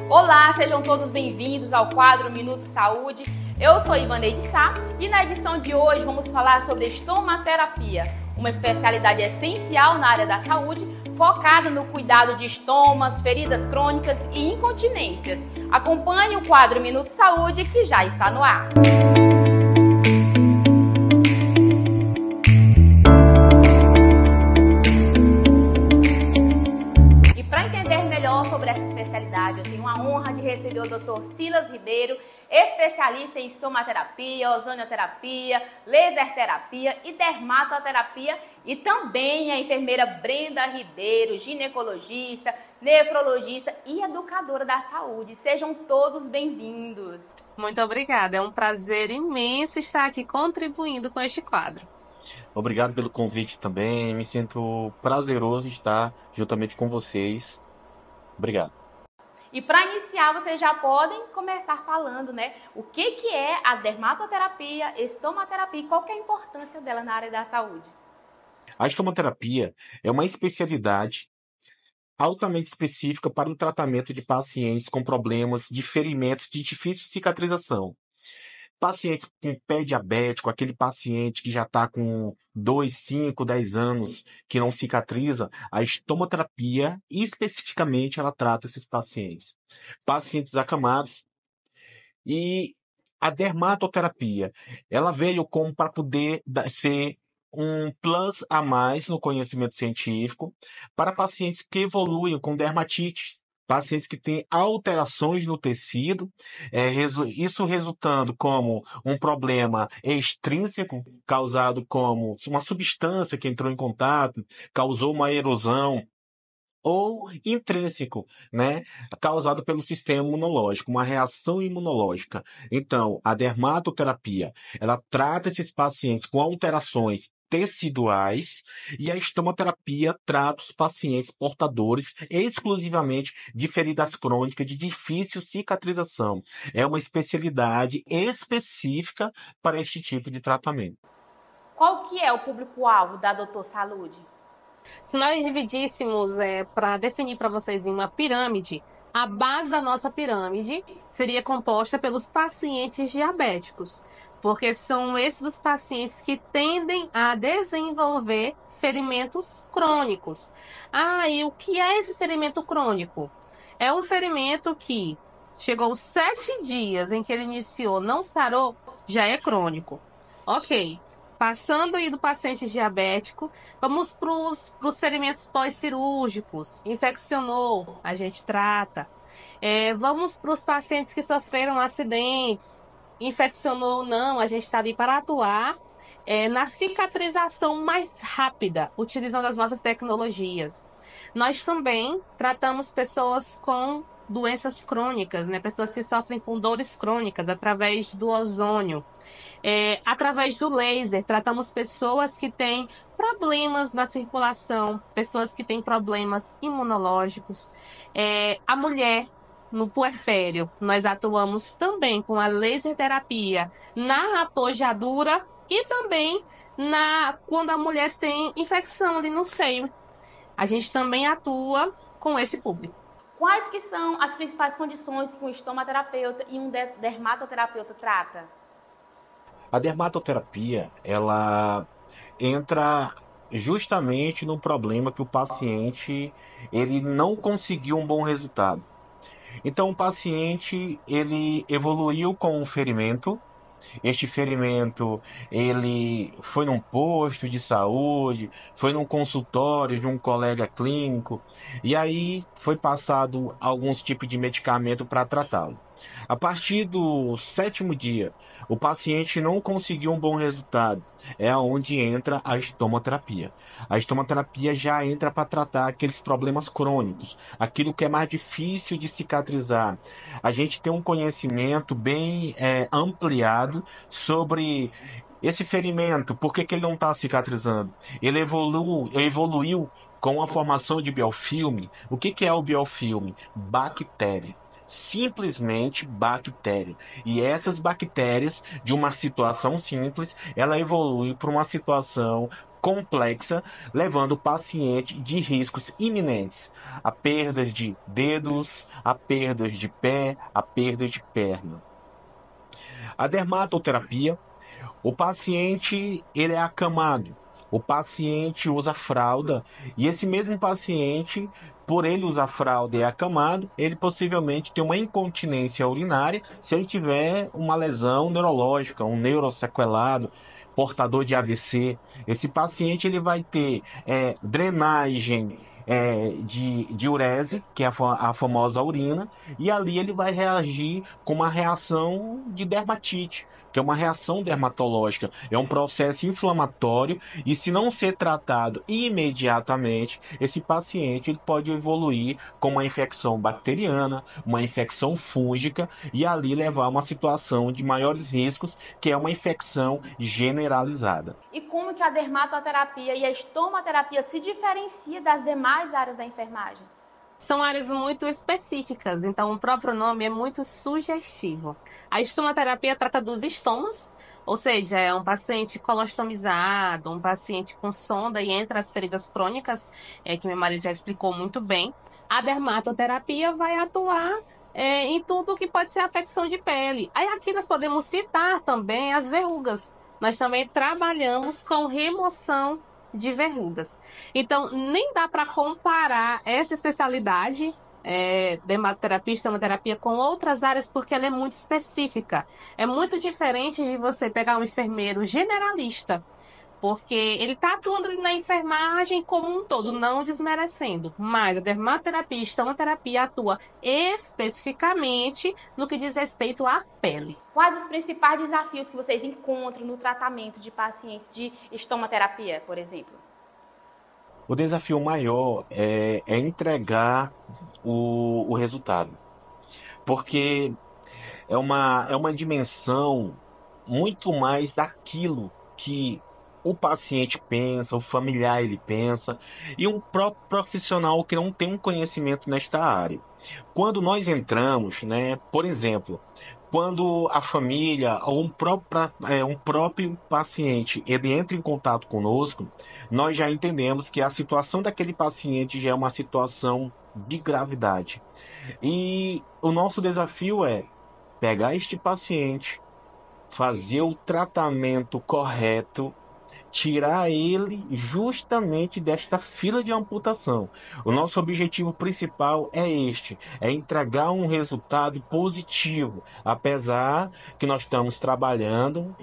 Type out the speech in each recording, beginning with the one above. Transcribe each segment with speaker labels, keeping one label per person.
Speaker 1: Olá, sejam todos bem-vindos ao quadro Minuto Saúde. Eu sou Ivaneide Sá e na edição de hoje vamos falar sobre estomaterapia, uma especialidade essencial na área da saúde, focada no cuidado de estomas, feridas crônicas e incontinências. Acompanhe o quadro Minuto Saúde que já está no ar. Sobre essa especialidade, eu tenho a honra de receber o Dr. Silas Ribeiro, especialista em estomaterapia, ozonioterapia, laser terapia e dermatoterapia, e também a enfermeira Brenda Ribeiro, ginecologista, nefrologista e educadora da saúde. Sejam todos bem-vindos.
Speaker 2: Muito obrigada, é um prazer imenso estar aqui contribuindo com este quadro.
Speaker 3: Obrigado pelo convite também, me sinto prazeroso estar juntamente com vocês. Obrigado.
Speaker 1: E para iniciar, vocês já podem começar falando, né? O que é a dermatoterapia, estomaterapia e qual que é a importância dela na área da saúde?
Speaker 3: A estomaterapia é uma especialidade altamente específica para o tratamento de pacientes com problemas de ferimentos de difícil cicatrização. Pacientes com pé diabético, aquele paciente que já está com 2, 5, 10 anos, que não cicatriza, a estomaterapia, especificamente, ela trata esses pacientes. Pacientes acamados. E a dermatoterapia, ela veio como para poder ser um plus a mais no conhecimento científico para pacientes que evoluem com dermatites. Pacientes que têm alterações no tecido, isso resultando como um problema extrínseco, causado como uma substância que entrou em contato, causou uma erosão, ou intrínseco, né, causado pelo sistema imunológico, uma reação imunológica. Então, a dermatoterapia, ela trata esses pacientes com alterações teciduais e a estomaterapia trata os pacientes portadores exclusivamente de feridas crônicas de difícil cicatrização. É uma especialidade específica para este tipo de tratamento.
Speaker 1: Qual que é o público-alvo da Doutor Saúde?
Speaker 2: Se nós dividíssemos para definir para vocês em uma pirâmide, a base da nossa pirâmide seria composta pelos pacientes diabéticos, porque são esses os pacientes que tendem a desenvolver ferimentos crônicos. E o que é esse ferimento crônico? É um ferimento que chegou 7 dias em que ele iniciou, não sarou, já é crônico. Ok. Passando aí do paciente diabético, vamos para os ferimentos pós-cirúrgicos. Infeccionou, a gente trata. Vamos para os pacientes que sofreram acidentes. Infeccionou ou não, a gente está ali para atuar na cicatrização mais rápida, utilizando as nossas tecnologias. Nós também tratamos pessoas com doenças crônicas, né? Pessoas que sofrem com dores crônicas através do ozônio. Através do laser, tratamos pessoas que têm problemas na circulação, pessoas que têm problemas imunológicos. A mulher, no puerpério, nós atuamos também com a laser terapia na apojadura e também quando a mulher tem infecção ali no seio. A gente também atua com esse público.
Speaker 1: Quais que são as principais condições que um estomaterapeuta e um dermatoterapeuta trata?
Speaker 3: A dermatoterapia, ela entra justamente no problema que o paciente ele não conseguiu um bom resultado. Então, o paciente ele evoluiu com um ferimento. Este ferimento, ele foi num posto de saúde, foi num consultório de um colega clínico, e aí foi passado alguns tipos de medicamento para tratá-lo. A partir do 7º dia, o paciente não conseguiu um bom resultado. É onde entra a estomaterapia. A estomaterapia já entra para tratar aqueles problemas crônicos, aquilo que é mais difícil de cicatrizar. A gente tem um conhecimento bem ampliado sobre esse ferimento, por que ele não está cicatrizando? Ele evoluiu com a formação de biofilme. O que é o biofilme? Bactéria. Simplesmente bactéria. E essas bactérias, de uma situação simples, ela evolui para uma situação complexa, levando o paciente de riscos iminentes, a perdas de dedos, a perdas de pé, a perda de perna. A dermatoterapia, o paciente ele é acamado, o paciente usa fralda e esse mesmo paciente, por ele usar fralda e acamado, ele possivelmente tem uma incontinência urinária se ele tiver uma lesão neurológica, um neurosequelado, portador de AVC. Esse paciente ele vai ter drenagem de urese, que é a famosa urina, e ali ele vai reagir com uma reação de dermatite, que é uma reação dermatológica, é um processo inflamatório e se não ser tratado imediatamente, esse paciente ele pode evoluir com uma infecção bacteriana, uma infecção fúngica e ali levar a uma situação de maiores riscos, que é uma infecção generalizada.
Speaker 1: E como que a dermatoterapia e a estomaterapia se diferencia das demais áreas da enfermagem?
Speaker 2: São áreas muito específicas, então o próprio nome é muito sugestivo. A estomaterapia trata dos estomas, ou seja, é um paciente colostomizado, um paciente com sonda e entre as feridas crônicas, que meu marido já explicou muito bem. A dermatoterapia vai atuar em tudo que pode ser afecção de pele. Aí aqui nós podemos citar também as verrugas. Nós também trabalhamos com remoção de verrugas. Então, nem dá para comparar essa especialidade, dermatoterapia e estomaterapia, com outras áreas, porque ela é muito específica. É muito diferente de você pegar um enfermeiro generalista, porque ele está atuando ali na enfermagem como um todo, não desmerecendo. Mas a dermatoterapia e estomaterapia atua especificamente no que diz respeito à pele.
Speaker 1: Quais os principais desafios que vocês encontram no tratamento de pacientes de estomaterapia, por exemplo?
Speaker 3: O desafio maior é entregar o resultado, porque é uma dimensão muito mais daquilo que o paciente pensa, o familiar ele pensa, e um próprio profissional que não tem um conhecimento nesta área. Quando nós entramos, né, por exemplo, quando a família ou um próprio paciente ele entra em contato conosco, nós já entendemos que a situação daquele paciente já é uma situação de gravidade. E o nosso desafio é pegar este paciente, fazer o tratamento correto, tirar ele justamente desta fila de amputação. O nosso objetivo principal é este, é entregar um resultado positivo, apesar que nós estamos trabalhando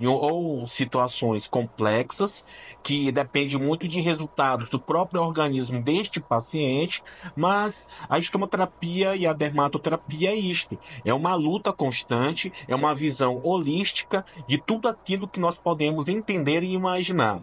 Speaker 3: ou situações complexas, que depende muito de resultados do próprio organismo deste paciente, mas a estomaterapia e a dermatoterapia é isto, é uma luta constante, é uma visão holística de tudo aquilo que nós podemos entender e imaginar.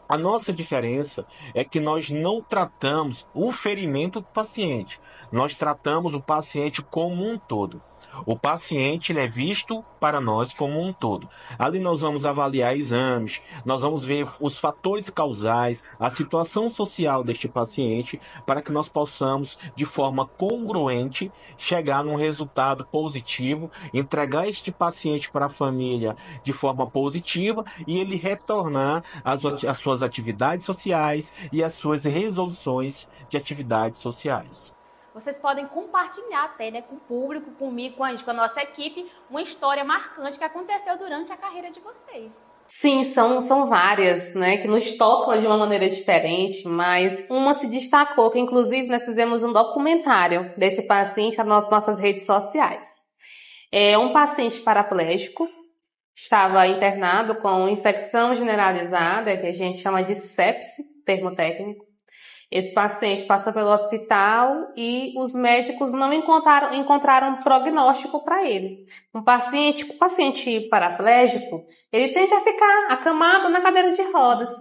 Speaker 3: A nossa diferença é que nós não tratamos o ferimento do paciente, nós tratamos o paciente como um todo. O paciente ele é visto para nós como um todo. Ali nós vamos avaliar exames, nós vamos ver os fatores causais, a situação social deste paciente, para que nós possamos, de forma congruente, chegar num resultado positivo, entregar este paciente para a família de forma positiva e ele retornar às suas atividades sociais e às suas resoluções de atividades sociais.
Speaker 1: Vocês podem compartilhar até, né, com o público, comigo, com a nossa equipe, uma história marcante que aconteceu durante a carreira de vocês.
Speaker 2: Sim, são várias, né, que nos tocam de uma maneira diferente, mas uma se destacou, que inclusive nós fizemos um documentário desse paciente nas nossas redes sociais. É um paciente paraplégico, estava internado com infecção generalizada, que a gente chama de sepse, termo técnico. Esse paciente passou pelo hospital e os médicos não encontraram um prognóstico para ele. Um paciente paraplégico, ele tende a ficar acamado na cadeira de rodas.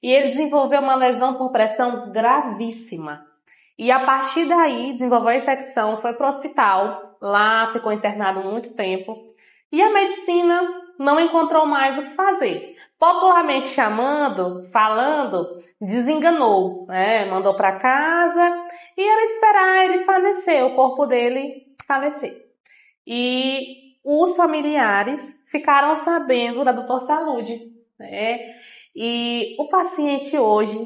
Speaker 2: E ele desenvolveu uma lesão por pressão gravíssima. E a partir daí, desenvolveu a infecção, foi para o hospital, lá ficou internado muito tempo. E a medicina não encontrou mais o que fazer. Popularmente falando, desenganou, né? Mandou para casa e era esperar ele falecer, o corpo dele falecer. E os familiares ficaram sabendo da Dr. Saúde. né? E o paciente hoje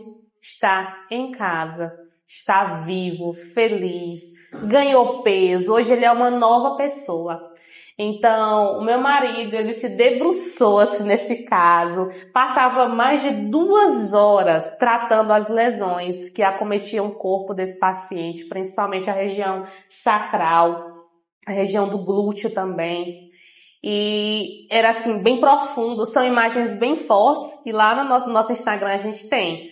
Speaker 2: está em casa, está vivo, feliz, ganhou peso, hoje ele é uma nova pessoa. Então, o meu marido, ele se debruçou assim, nesse caso, passava mais de 2 horas tratando as lesões que acometiam o corpo desse paciente, principalmente a região sacral, a região do glúteo também. E era assim, bem profundo, são imagens bem fortes que lá no nosso Instagram a gente tem.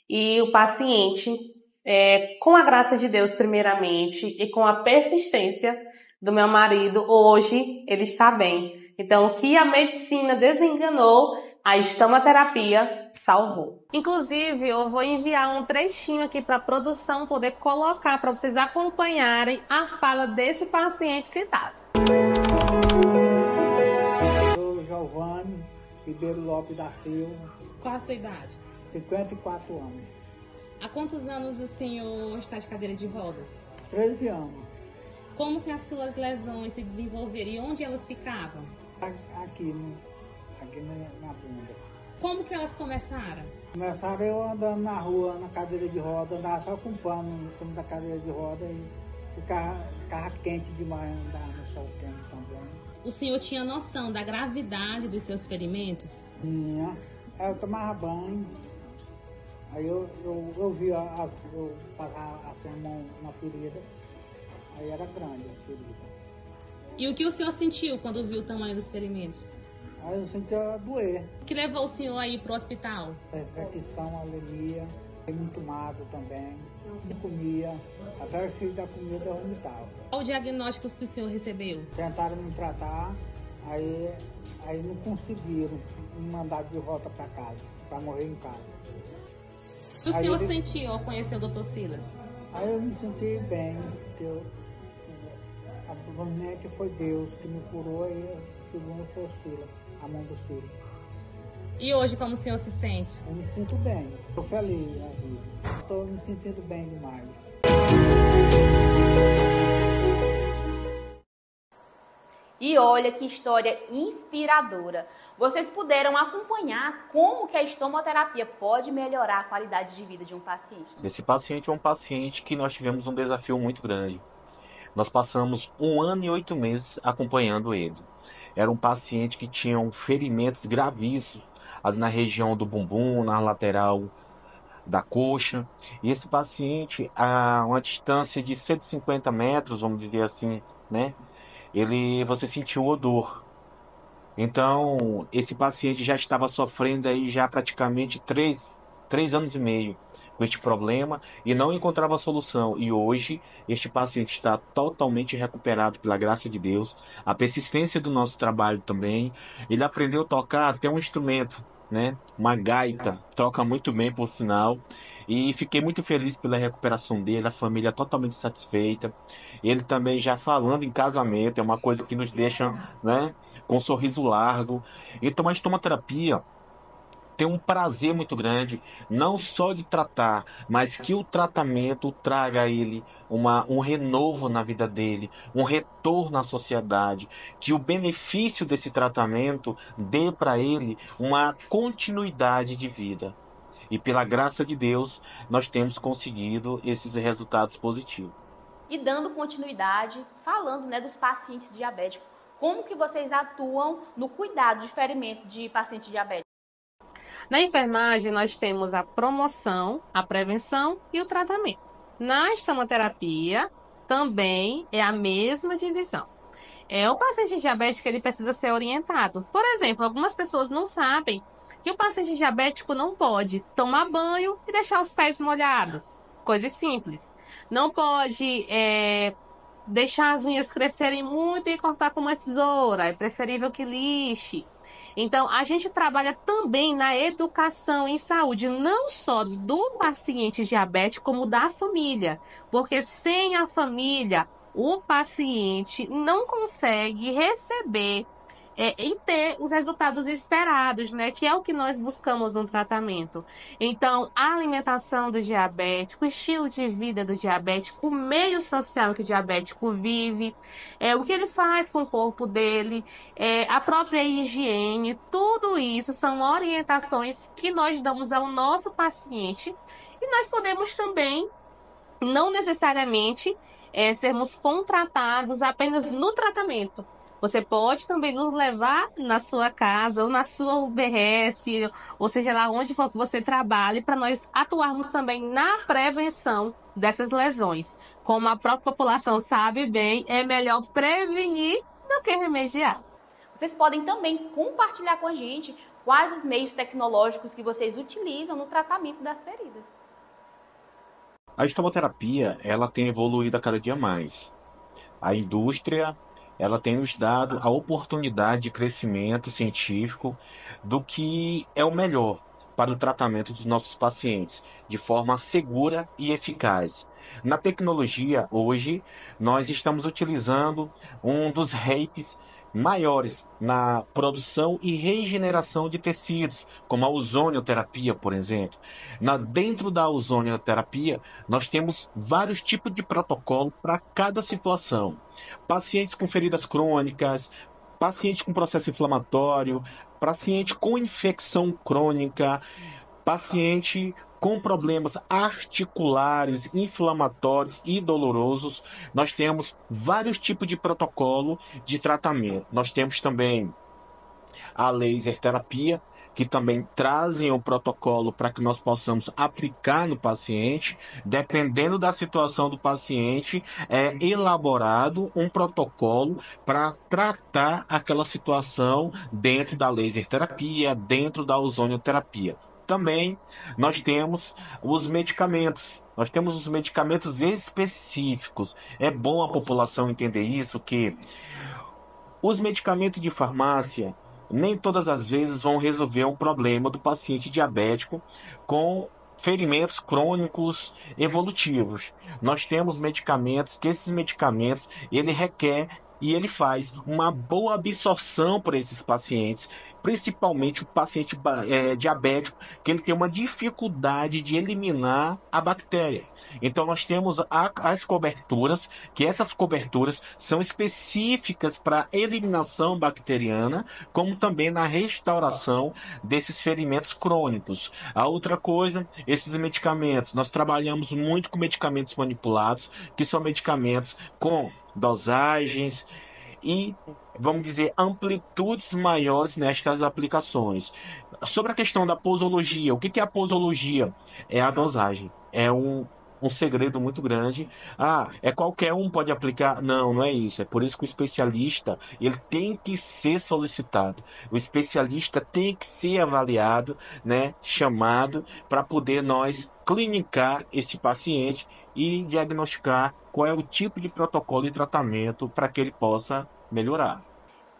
Speaker 2: E o paciente, com a graça de Deus primeiramente e com a persistência do meu marido, hoje ele está bem. Então, o que a medicina desenganou, a estomaterapia salvou. Inclusive, eu vou enviar um trechinho aqui para a produção poder colocar para vocês acompanharem a fala desse paciente citado.
Speaker 4: Sou Giovanni Ribeiro Lopes da Silva.
Speaker 5: Qual a sua idade?
Speaker 4: 54 anos.
Speaker 5: Há quantos anos o senhor está de cadeira de rodas?
Speaker 4: 13 anos.
Speaker 5: Como que as suas lesões se desenvolveram e onde elas ficavam?
Speaker 4: Aqui na bunda.
Speaker 5: Como que elas começaram?
Speaker 4: Começaram eu andando na rua, na cadeira de roda, andava só com pano em cima da cadeira de roda e ficava quente demais andar no sol quente também.
Speaker 5: O senhor tinha noção da gravidade dos seus ferimentos?
Speaker 4: Tinha. Aí eu tomava banho. Aí eu vi eu passar a mão na ferida. Aí era grande a ferida.
Speaker 5: E o que o senhor sentiu quando viu o tamanho dos ferimentos?
Speaker 4: Aí eu sentia doer.
Speaker 5: O que levou o senhor a ir para o hospital?
Speaker 4: Infecção, anemia, muito magro também. Não comia, até o filho da comida eu vomitava.
Speaker 5: Qual o diagnóstico que o senhor recebeu?
Speaker 4: Tentaram me tratar, aí não conseguiram me mandar de volta para casa, para morrer em casa.
Speaker 5: O que o senhor sentiu ao conhecer o Dr. Silas?
Speaker 4: Aí eu me senti bem, porque provavelmente foi Deus que me curou e segundo foi o Silas, a mão do Silas.
Speaker 5: E hoje como o senhor se sente?
Speaker 4: Eu me sinto bem, estou feliz na vida, estou me sentindo bem demais.
Speaker 1: E olha que história inspiradora. Vocês puderam acompanhar como que a estomoterapia pode melhorar a qualidade de vida de um paciente.
Speaker 3: Esse paciente é um paciente que nós tivemos um desafio muito grande. Nós passamos 1 ano e 8 meses acompanhando ele. Era um paciente que tinha ferimentos gravíssimos ali na região do bumbum, na lateral da coxa. E esse paciente, a uma distância de 150 metros, vamos dizer assim, né? Você sentiu o odor. Então, esse paciente já estava sofrendo aí já praticamente 3 anos e meio com este problema e não encontrava solução. E hoje, este paciente está totalmente recuperado pela graça de Deus. A persistência do nosso trabalho também. Ele aprendeu a tocar até um instrumento, né? Uma gaita. Toca muito bem, por sinal. E fiquei muito feliz pela recuperação dele, a família totalmente satisfeita. Ele também já falando em casamento, é uma coisa que nos deixa, né, com um sorriso largo. Então a estomaterapia tem um prazer muito grande, não só de tratar, mas que o tratamento traga a ele um renovo na vida dele, um retorno à sociedade, que o benefício desse tratamento dê para ele uma continuidade de vida. E pela graça de Deus, nós temos conseguido esses resultados positivos.
Speaker 1: E dando continuidade, falando, né, dos pacientes diabéticos, como que vocês atuam no cuidado de ferimentos de paciente diabético?
Speaker 2: Na enfermagem, nós temos a promoção, a prevenção e o tratamento. Na estomoterapia, também é a mesma divisão. O paciente diabético ele precisa ser orientado. Por exemplo, algumas pessoas não sabem que o paciente diabético não pode tomar banho e deixar os pés molhados. Coisas simples. Não pode deixar as unhas crescerem muito e cortar com uma tesoura. É preferível que lixe. Então, a gente trabalha também na educação em saúde, não só do paciente diabético, como da família. Porque sem a família, o paciente não consegue receber e ter os resultados esperados, né? Que é o que nós buscamos no tratamento. Então, a alimentação do diabético, o estilo de vida do diabético, o meio social que o diabético vive, o que ele faz com o corpo dele, a própria higiene, tudo isso são orientações que nós damos ao nosso paciente e nós podemos também, não necessariamente, sermos contratados apenas no tratamento. Você pode também nos levar na sua casa ou na sua UBS, ou seja, lá onde for que você trabalhe, para nós atuarmos também na prevenção dessas lesões. Como a própria população sabe bem, é melhor prevenir do que remediar.
Speaker 1: Vocês podem também compartilhar com a gente quais os meios tecnológicos que vocês utilizam no tratamento das feridas.
Speaker 3: A estomoterapia, ela tem evoluído a cada dia mais. A indústria, ela tem nos dado a oportunidade de crescimento científico do que é o melhor para o tratamento dos nossos pacientes, de forma segura e eficaz. Na tecnologia, hoje, nós estamos utilizando um dos HAPs maiores na produção e regeneração de tecidos, como a ozonioterapia, por exemplo. Dentro da ozonioterapia, nós temos vários tipos de protocolo para cada situação. Pacientes com feridas crônicas, paciente com processo inflamatório, paciente com infecção crônica, paciente com problemas articulares, inflamatórios e dolorosos. Nós temos vários tipos de protocolo de tratamento. Nós temos também a laser terapia, que também trazem o protocolo para que nós possamos aplicar no paciente. Dependendo da situação do paciente, é elaborado um protocolo para tratar aquela situação dentro da laser terapia, dentro da ozonioterapia. Também nós temos os medicamentos. Nós temos os medicamentos específicos. É bom a população entender isso, que os medicamentos de farmácia nem todas as vezes vão resolver um problema do paciente diabético com ferimentos crônicos evolutivos. Nós temos medicamentos que esses medicamentos ele requer e ele faz uma boa absorção para esses pacientes, principalmente o paciente diabético, que ele tem uma dificuldade de eliminar a bactéria. Então nós temos as coberturas, que essas coberturas são específicas para eliminação bacteriana, como também na restauração desses ferimentos crônicos. A outra coisa, esses medicamentos, nós trabalhamos muito com medicamentos manipulados, que são medicamentos com dosagens e, vamos dizer, amplitudes maiores nestas aplicações. Sobre a questão da posologia, o que é a posologia? É a dosagem. É um segredo muito grande. É qualquer um pode aplicar? Não, não é isso. É por isso que o especialista, ele tem que ser solicitado. O especialista tem que ser avaliado, né, chamado, para poder nós clinicar esse paciente e diagnosticar qual é o tipo de protocolo de tratamento para que ele possa melhorar.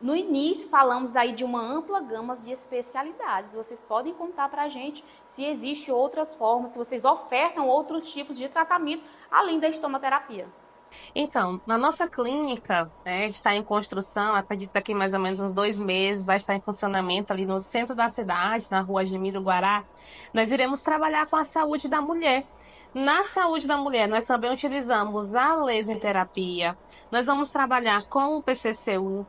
Speaker 1: No início, falamos aí de uma ampla gama de especialidades. Vocês podem contar para a gente se existem outras formas, se vocês ofertam outros tipos de tratamento além da estomoterapia.
Speaker 2: Então, na nossa clínica, está em construção, acredito que daqui mais ou menos uns 2 meses, vai estar em funcionamento ali no centro da cidade, na rua Gemiro Guará. Nós iremos trabalhar com a saúde da mulher. Na saúde da mulher, nós também utilizamos a laser terapia. Nós vamos trabalhar com o PCCU,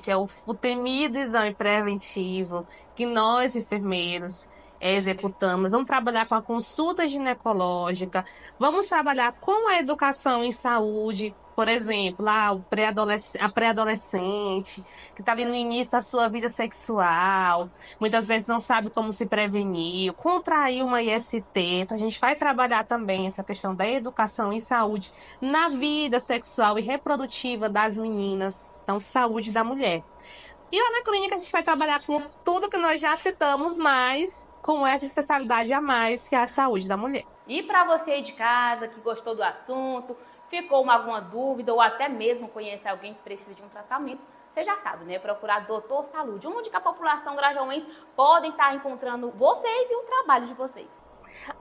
Speaker 2: que é o temido exame preventivo, que nós, enfermeiros, executamos. Vamos trabalhar com a consulta ginecológica. Vamos trabalhar com a educação em saúde. Por exemplo, a pré-adolescente, que está ali no início da sua vida sexual, muitas vezes não sabe como se prevenir, contrair uma IST. Então, a gente vai trabalhar também essa questão da educação em saúde na vida sexual e reprodutiva das meninas. Então, saúde da mulher. E lá na clínica a gente vai trabalhar com tudo que nós já citamos, mas com essa especialidade a mais, que é a saúde da mulher.
Speaker 1: E para você aí de casa que gostou do assunto, ficou alguma dúvida ou até mesmo conhece alguém que precisa de um tratamento, você já sabe, né? Procurar Doutor Saúde, onde que a população grajaoense podem estar encontrando vocês e o trabalho de vocês.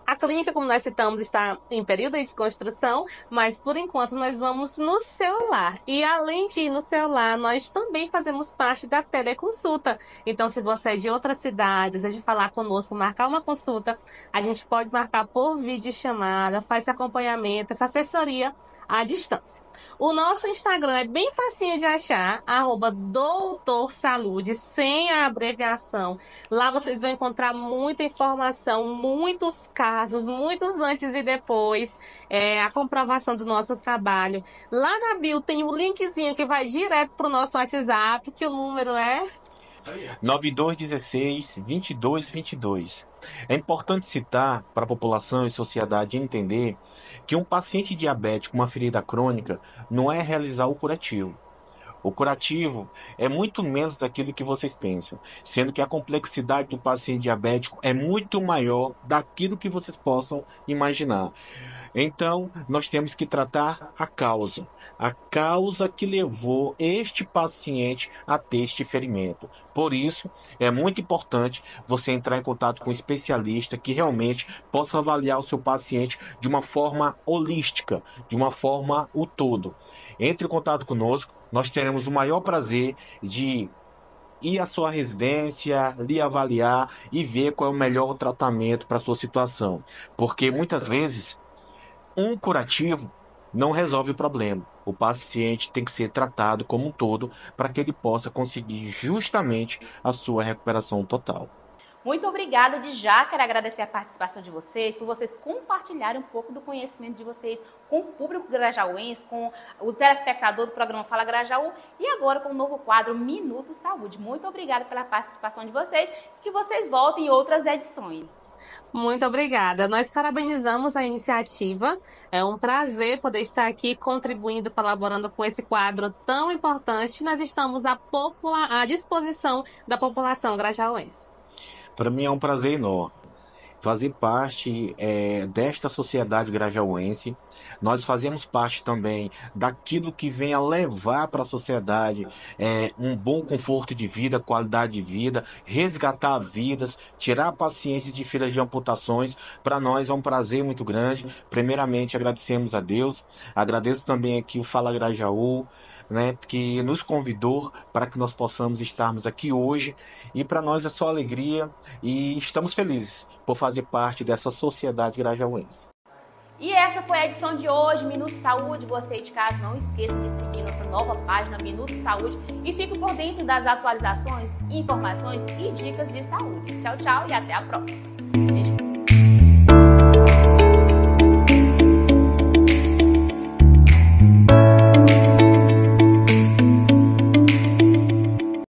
Speaker 2: A clínica, como nós citamos, está em período de construção, mas por enquanto nós vamos no celular. E além de ir no celular, nós também fazemos parte da teleconsulta. Então, se você é de outra cidade, deseja falar conosco, marcar uma consulta, a gente pode marcar por videochamada, faz acompanhamento, essa assessoria à distância. O nosso Instagram é bem facinho de achar, @doutorsalude, sem a abreviação. Lá vocês vão encontrar muita informação, muitos casos, muitos antes e depois, a comprovação do nosso trabalho. Lá na bio tem um linkzinho que vai direto para o nosso WhatsApp, que o número é
Speaker 3: 9216-2222. É importante citar para a população e sociedade entender que um paciente diabético com uma ferida crônica não é realizar o curativo. O curativo é muito menos daquilo que vocês pensam, sendo que a complexidade do paciente diabético é muito maior daquilo que vocês possam imaginar. Então, nós temos que tratar a causa que levou este paciente a ter este ferimento. Por isso, é muito importante você entrar em contato com um especialista que realmente possa avaliar o seu paciente de uma forma holística, de uma forma o todo. Entre em contato conosco, nós teremos o maior prazer de ir à sua residência, lhe avaliar e ver qual é o melhor tratamento para a sua situação. Porque muitas vezes um curativo não resolve o problema. O paciente tem que ser tratado como um todo para que ele possa conseguir justamente a sua recuperação total.
Speaker 1: Muito obrigada de já, quero agradecer a participação de vocês, por vocês compartilharem um pouco do conhecimento de vocês com o público grajaúense, com o telespectador do programa Fala Grajaú e agora com o novo quadro Minuto Saúde. Muito obrigada pela participação de vocês e que vocês voltem em outras edições.
Speaker 2: Muito obrigada. Nós parabenizamos a iniciativa. É um prazer poder estar aqui contribuindo, colaborando com esse quadro tão importante. Nós estamos à disposição da população grajaúense.
Speaker 3: Para mim é um prazer enorme fazer parte desta sociedade grajaúense. Nós fazemos parte também daquilo que vem a levar para a sociedade um bom conforto de vida, qualidade de vida, resgatar vidas, tirar pacientes de filas de amputações. Para nós é um prazer muito grande. Primeiramente, agradecemos a Deus. Agradeço também aqui o Fala Grajaú, que nos convidou para que nós possamos estarmos aqui hoje, e para nós é só alegria e estamos felizes por fazer parte dessa sociedade grajaúense.
Speaker 1: E essa foi a edição de hoje, Minuto Saúde. Você aí de casa, não esqueça de seguir nossa nova página Minuto Saúde e fique por dentro das atualizações, informações e dicas de saúde. Tchau, tchau e até a próxima!